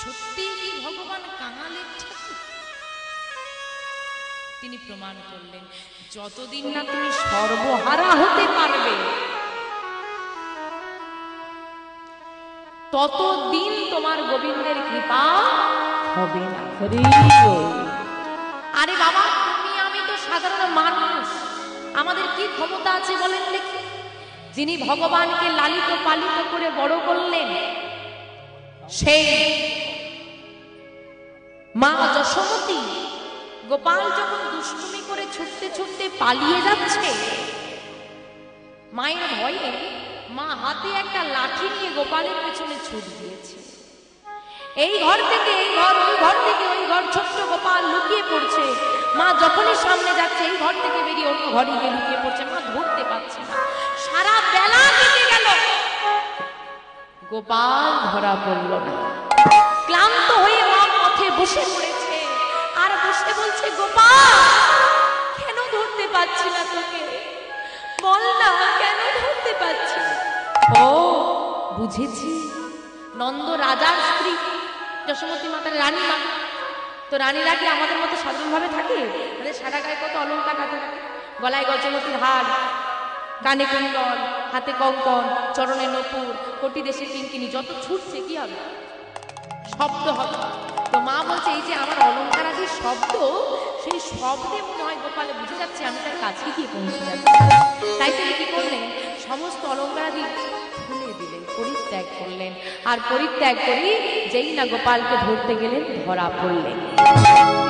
সত্যি কি ভগবান কাঙালের ঠাকুর? তিনি প্রমাণ করলেন, যতদিন না তুমি সর্বহারা হতে পারবে ততদিন তোমার গোবিন্দের কৃপা হবে না। আরে বাবা, তুমি আমি তো সাধারণ মানুষ, আমাদের কি ক্ষমতা আছে বলেন দেখি? যিনি ভগবানকে লালিত পালিত করে বড় করলেন, সেই মা যশোমতী গোপাল যখন দুষ্টুমি করে ছুটতে ছুটতে পালিয়ে যাচ্ছে, মায়ের ভয়ে মা হাতে একটা লাঠি নিয়ে গোপালের পেছনে ছুট দিয়েছে। এই ঘর থেকে এই ঘর, ওই ঘর থেকে ওই ঘর, ছোট্ট গোপাল লুকিয়ে পড়ছে। মা যখনই সামনে যাচ্ছে, এই ঘর থেকে বেরিয়ে অন্য ঘরে গিয়ে লুকিয়ে পড়ছে। মা ধরতে পারছে না। সারা বেলা কেটে গেল, গোপাল ধরা পড়ল না। ক্লান্ত হয়ে মা পথে বসে পড়েছে, আর বসে বলছে, গোপাল কেন ধরতে পারছি না তোকে? বল না, কেন ধরতে পারছি না? ও বুঝেছি, নন্দ রাজার স্ত্রী, যশোমতী মাতার রানী মা। তো রানীরা কি আমাদের মতো সাধারণভাবে থাকে? তাদের সারা গায়ে কত অলঙ্কার হাতে থাকে, গলায় গজমতির হার, কানে কুণ্ডল, হাতে কঙ্কন, চরণে নপুর, কোটি দেশের কিঙ্কিনি। যত ছুটছে কি হবে? শব্দ হবে। তো মা বলছে, এই যে আমার অলঙ্কারাদির শব্দ, সেই শব্দে মনে হয় গোপালে বুঝে যাচ্ছে আমি তার কাছে গিয়ে পৌঁছে যাচ্ছি। তাই তিনি কি করলেন? সমস্ত অলঙ্কারাদি খুলে দিলেন, পরিত্যাগ করলেন। আর পরিত্যাগ করে যেই না গোপালকে ধরতে গেলেন, ধরা পড়লেন।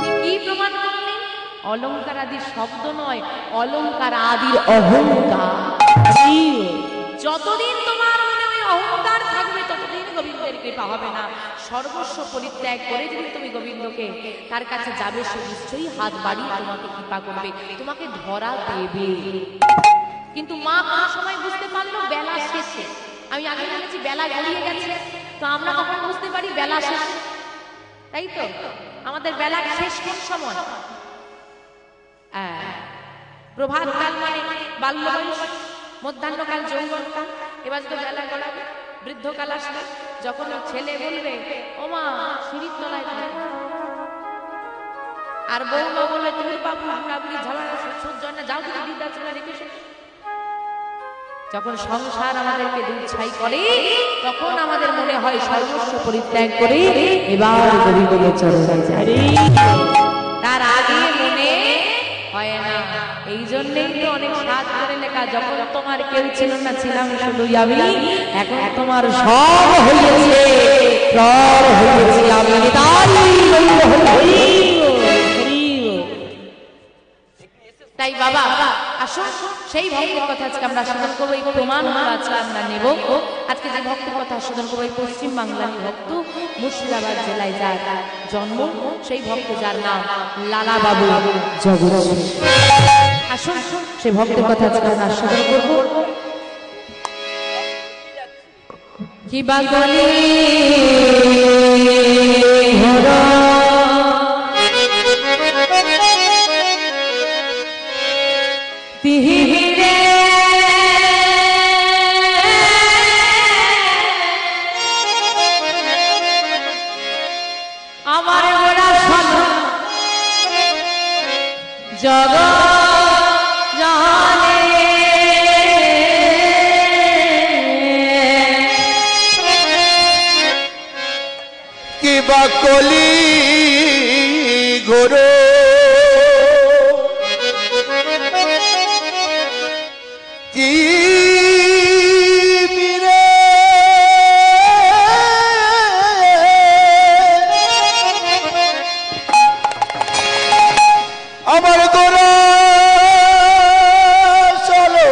তিনি কি প্রমাণ করলেন? অলঙ্কার আদির শব্দ নয়, অলঙ্কার আদির অহংকার। যতদিন তোমার মনে ওই অহংকার থাকবে, ততদিন গোবিন্দের কৃপা হবে না। সর্বস্ব পরিত্যাগ করে যদি তুমি গোবিন্দকে তার কাছে যাবে, সে নিশ্চয়ই হাত বাড়িয়ে তোমাকে কৃপা করবে, তোমাকে ধরা দেবে। কিন্তু মা কোনো সময় বুঝতে পারলো বেলা শেষে। আমি আগে বলেছি বেলা গড়িয়ে গেছে, তো আমরা কখন বুঝতে পারি বেলা শেষে? তাই তো, আমাদের বেলা শেষ কোন সময়? প্রভাতকাল মানে বাল্য বয়স, মধ্যাহ্নকাল যৌবনকাল, এবার যদি বেলা গড়াবে বৃদ্ধকাল আসবে, যখন ছেলে বলবে ও মা সিঁড়ির তলায় থাকো, আর বৌমা বলবে তুমি বাবু বুড়ি ঝালা সহ্য না, যাও তুমি বৃদ্ধাশ্রমে রেখেছো। যখন সংসার আমাদেরকে দুধ ছাই করে, তখন আমাদের মনে হয় সর্বস্ব পরিত্যাগ করে এবার গোবিন্দের চরণে যাই। তার আগে মনে হয় না। এই জন্যই তো অনেক সাত করে লেখা, যখন তোমার কেউ ছিল না, ছিলাম শুধু আমি, এখন তোমার সব হয়েছে, সব হয়েছে আমি। তাই বাবা আসুন, সেই ভক্তের কথা আজকে আমরা স্মরণ করবো। এই প্রমাণ আজকে আমরা নেব। আজকে যে ভক্তের কথা স্মরণ করবো, এই পশ্চিম বাংলার ভক্ত, মুর্শিদাবাদ জেলায় যার জন্ম, সেই ভক্ত যার নাম লালা বাবু জগদীশ। আসুন সেই ভক্তের কথা আজকে আমরা স্মরণ করবো। কি বাগলি তিহিরে আমার গোড়া সব জগৎ জানে, কি বাকলি ঘোর কি মিরে আমার গোরা চলো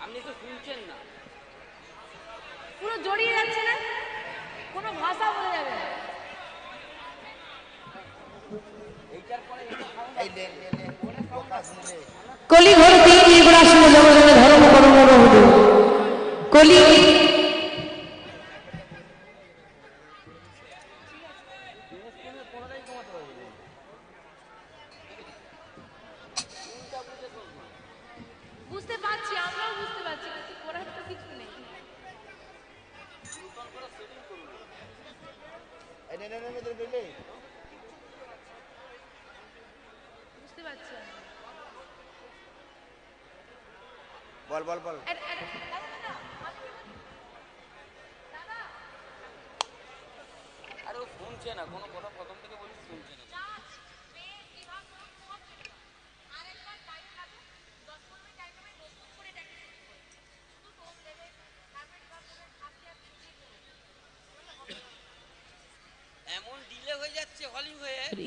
আপনি তো শুনছেন না। পুরো জড়িয়ে যাচ্ছে না, কোনো ভাষা বলে যাবে না। কলি ঘর তিন এগুলা শুনে জগজনে ধর্ম কর্ম রহুদু কলি বুঝতে পারছি, আমরাও বুঝতে পারছি, কিন্তু করার তো কিছু নেই। বুঝতে পারছি আমি। বল বল বল আরে ও শুনছে না, কোনো কথা প্রথম থেকে বলি শুনছে না। এমন ডিলে হয়ে যাচ্ছে, হলি হয়ে যাচ্ছে।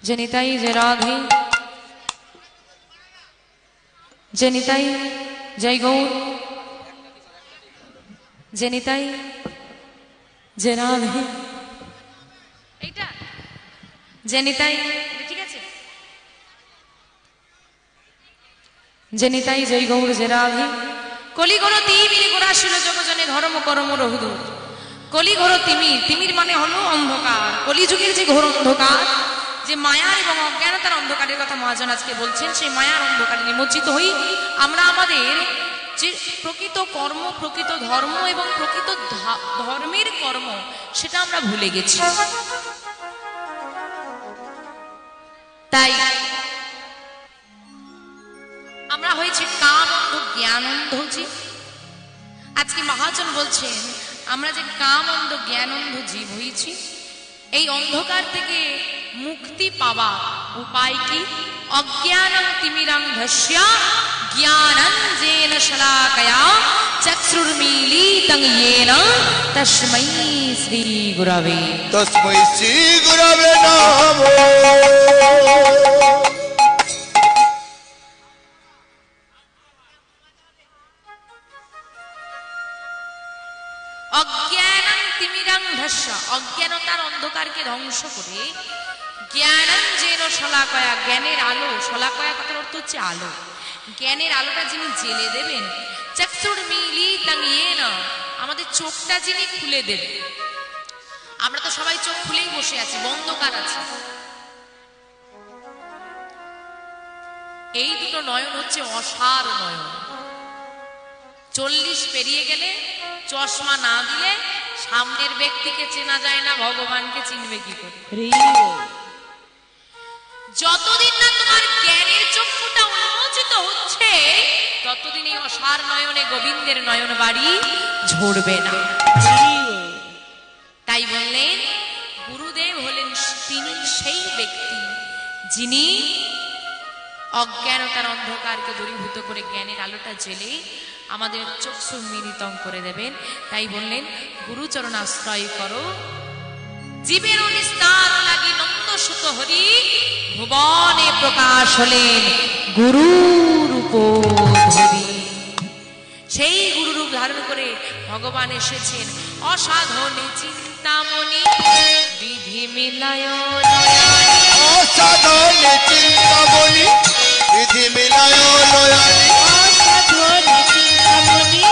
जनिताई जय राधे जनिताई जय गौर जनिताई जय राधे এইটা जनिताई ঠিক আছে। जनिताई जय गौर जय राधे कली घोर तिमिर गोराशिल जगजने धर्म कर्म रहुदु कली घोर तिमिर तिमिर माने हलो अंधकार कलिजुगेर जे घोर अंधकार যে মায়া এবং অজ্ঞানতার অন্ধকারের কথা মহাজন আজকে বলছেন, সেই মায়ার অন্ধকারে নিমজ্জিত হই আমরা আমাদের যে প্রকৃত কর্ম, প্রকৃত ধর্ম এবং প্রকৃত ধর্মের কর্ম সেটা আমরা ভুলে গেছি। তাই আমরা হয়েছে কাম অন্ধ জ্ঞান অন্ধ জীব। আজকে মহাজন বলছেন আমরা যে কাম অন্ধ জ্ঞান অন্ধ জীব হয়েছি, এই অন্ধকার থেকে মুক্তি পাওয়া উপায় কি? অজ্ঞানং তিমিরং ধস্য জ্ঞানাঞ্জেন শলাকয়া চক্ষুর্মীলিতং येन তস্मै শ্রী গুরবে তস্मै শ্রী গুরবে নমঃ। অজ্ঞানং তিমিরং ধস্য অজ্ঞানতার অন্ধকারকে ধ্বংস করে জ্ঞানাঞ্জেন শলাকয়া জ্ঞানের আলো, শলাকয়া কথার অর্থ হচ্ছে আলো, জ্ঞানের আলোটা যিনি জেলে দেবেন, চক্ষুর্মীলিতং येन আমাদের চোখটা যিনি খুলে দেবেন। আমরা তো সবাই চোখ খুলেই বসে আছি, বন্ধ কার আছে? এই দুটো নয়ন হচ্ছে অসার নয়ন। 40 পেরিয়ে গেলে চশমা না দিলে সামনের ব্যক্তিকে চেনা যায় না, ভগবানকে চিনবে কি করে? যতদিন না তোমার জ্ঞানের চক্ষুটা উন্মোচিত হচ্ছে ততদিন এই অসার নয়নে গোবিন্দের নয়ন বাড়ি ঝরবে না। তাই বললেন গুরুদেব হলেন তিনি সেই ব্যক্তি যিনি অজ্ঞানতার অন্ধকারকে দূরীভূত করে জ্ঞানের আলোটা জেলে আমাদের চক্ষু মিলিতং করে দেবেন। তাই বললেন গুরুচরণ আশ্রয় করো, জীবের নিস্তার লাগি নন্দ সুত হরি ভুবনে প্রকাশ হলেন গুরু রূপ ধরি। সেই গুরু রূপ ধারণ করে ভগবান এসেছেন অসাধনে চিন্তামণি বিধি মিলায় নয়নে। অসাধনে চিন্তামণি বিধি মিলায় নয়নে। অসাধনে চিন্তামণি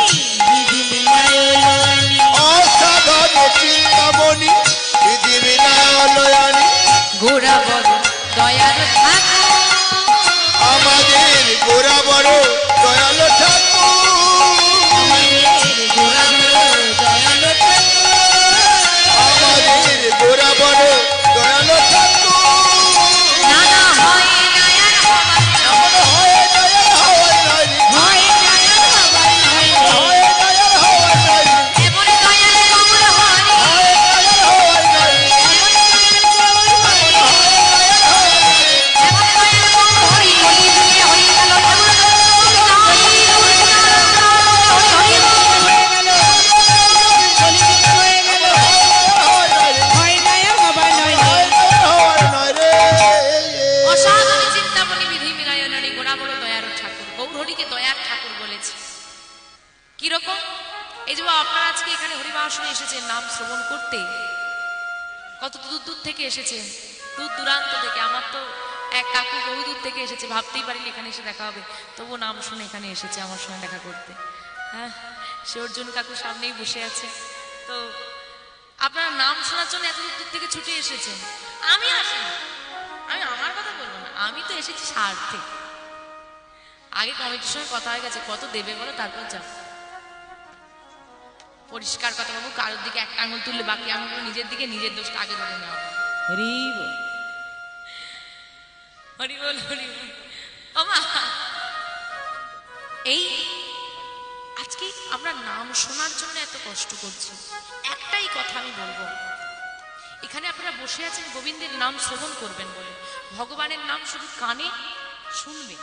বিধি মিলায় নয়নে। অসাধনে চিন্তামণি বিধি মিলায় নয়নে। গোরা বড় দয়ার ঠাকুর আমাদের গোরা বড় দয়াল ঠাকুর। আমাদের গোরা বড় দয়াল ঠাকুর। আমাদের গোরা বড় দয়াল ঠাকুর। নানা হয় দয়ার হওয়ার এমন হয় দয়াল হওয়ার নয়। আসনে এসেছেন নাম শ্রবণ করতে, কত দূর দূর থেকে এসেছেন, দূর দূরান্ত থেকে। আমার তো এক কাকু বহু দূর থেকে এসেছে, ভাবতেই পারিনি এখানে এসে দেখা হবে, তবু নাম শুনে এখানে এসেছে আমার সঙ্গে দেখা করতে। হ্যাঁ, সে অর্জুন কাকু সামনেই বসে আছে। তো আপনারা নাম শোনার জন্য এত দূর থেকে ছুটে এসেছেন, আমি আসিনি। আমি আমার কথা বলবো না, আমি তো এসেছি স্বার্থে। আগে কমিটির সঙ্গে কথা হয়ে গেছে, কত দেবে বলো, তারপর যাব। পরিষ্কার কথা বাবু, কারোর দিকে একটা আঙুল তুললে বাকি আঙুলগুলো নিজের দিকে, নিজের দোষটা আগে ধরে নেওয়া। হরি বল। হরি বল, হরি বল। আমা, এই আজকে আমরা নাম শোনার জন্য এত কষ্ট করছি। একটাই কথা আমি বলবো, এখানে আপনারা বসে আছেন গোবিন্দের নাম শ্রবণ করবেন বলে, ভগবানের নাম শুধু কানে শুনবেন,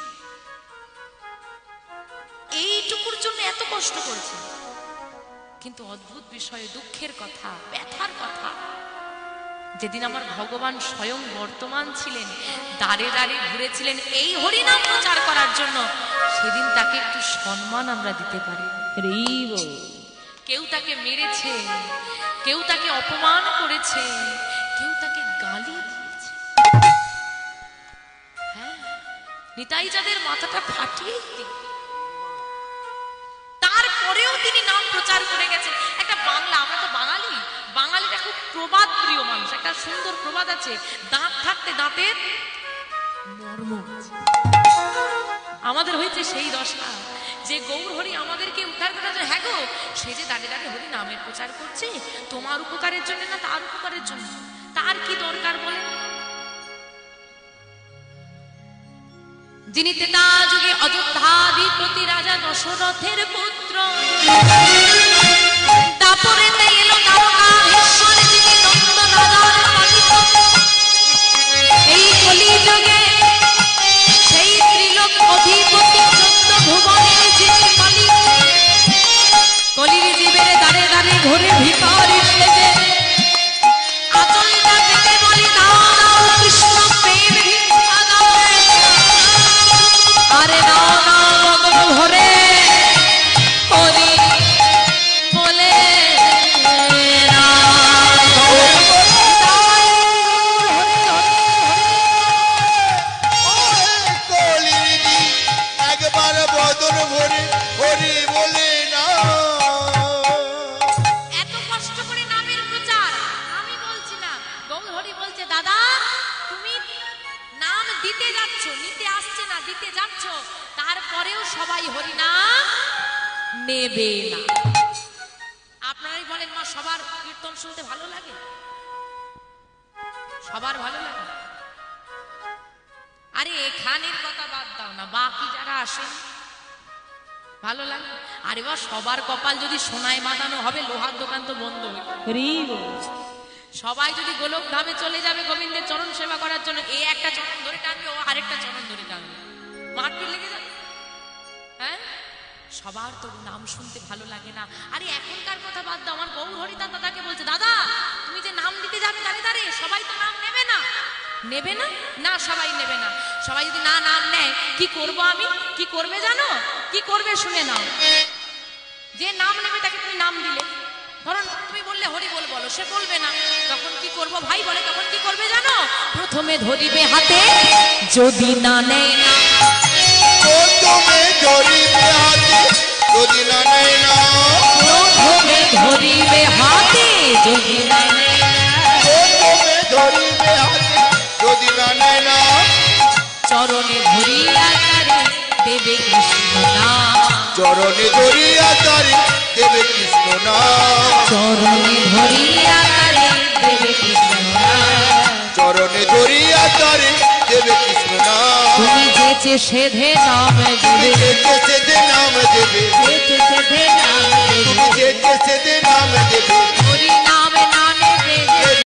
এইটুকুর জন্য এত কষ্ট করছেন। কিন্তু অদ্ভুত বিষয়ে দুঃখের কথা, ব্যথার কথা, যেদিন আমার ভগবান স্বয়ং বর্তমান ছিলেন, দাঁড়ে দাঁড়ে ঘুরেছিলেন এই হরিনাম প্রচার করার জন্য, সেদিন তাকে একটু সম্মান আমরা দিতে পারি। হরি বল। কেউ তাকে মেরেছে, কেউ তাকে অপমান করেছে, কেউ তাকে গালি দিয়েছে। হ্যাঁ, নিতাই যাদের মাথাটা ফাটিয়ে দিই, তারপরেও তিনি নাম প্রচার করে গেছেন। একটা বাংলা, আমরা তো বাঙালি, বাঙালিটা খুব প্রবাদ প্রিয় মানুষ। একটা সুন্দর প্রবাদ আছে, দাঁত থাকতে দাঁতের মর্ম আছে। আমাদের হয়েছে সেই দশা যে গৌর হরি আমাদেরকে উদ্ধার করার জন্য, হ্যাঁ গো, সে যে দাঁড়িয়ে দাঁড়িয়ে হরি নামের প্রচার করছে, তোমার উপকারের জন্য না তার উপকারের জন্য, তার কি দরকার বলে? যিনি ত্রেতা যুগে অযোধ্যাধিপতি রাজা দশরথের পুত্র, তারপরেতে এলো দ্বারকাধীশ্বর যিনি নন্দ রাজার পালিত, এই কলিযুগে সেই ত্রিলোক অধিপতি চোদ্দ ভুবনের যিনি মালিক, কলির জীবের দ্বারে দ্বারে ঘুরে ভিখারি সেজে আচলটা পেতে বলি দাও দাও কৃষ্ণ প্রেম ভিক্ষা দাও, আরে দাও দাও মগন ভরে হরি বলে কলিদি একবার বদন ভরে হরি বলে না। এত কষ্ট করে নামের প্রচার আমি বলছি না, গৌর হরি বলছে দাদা তুমি নাম দিতে যাচ্ছ, নিতে আসছে না, দিতে যাচ্ছ, তারপরেও সবাই হরি নাম নেবে না। আপনারাই বলেন মা, সবার কীর্তন শুনতে ভালো লাগে? সবার ভালো লাগে? আরে এখানের কথা বাদ দাও না, বাকি যারা আসেন ভালো লাগে? আরে বা সবার কপাল যদি সোনায় বাঁধানো হবে, লোহার দোকান তো বন্ধ হয়ে যাবে। হরি বল। সবাই যদি গোলক ধামে চলে যাবে গোবিন্দের চরণ সেবা করার জন্য, এ একটা চরণ ধরে টানবে, ও আরেকটা চরণ ধরে টানবে, মারপিট লেগে যাবে। হ্যাঁ, সবার তো নাম শুনতে ভালো লাগে না। আরে এখনকার কথা বাদ দাও, আমার গৌর হরি তার দাদাকে বলছে, দাদা তুমি যে নাম দিতে যাবে দাঁড়ে দাঁড়ে, সবাই তো নাম নেবে না। নেবে না? না, সবাই নেবে না। সবাই যদি না নাম নেয়, কি করব আমি? কি করবে জানো? কি করবে শুনে নাও। যে নাম নেবে তাকে তুমি নাম দিলে, ধরুন তুমি বললে হরি বল বলো, সে বলবে না, তখন কি করব ভাই বলে, তখন কি করবে জানো? প্রথমে ধরিবে হাতে, যদি না নেয় না, প্রথমে ধরিবে হাতে যদি না নেয় না, প্রথমে ধরিবে হাতে যদি না নেয় না, প্রথমে ধরিবে হাতে যদি না নেয় না, চরণে ধরিয়া তারে দেবে কৃষ্ণ নাম, চরণে ধরিয়া তারে দেবে কৃষ্ণ নাম, চরণে ধরিয়া তারে দেবে কৃষ্ণ নাম, চরণে ধরিয়া তারে দেবে কৃষ্ণ নাম, তুমি যেচে সেধে নাম তুমি দেবে, যেতে সেতে নাম দেবে, যেতে সেধে নাম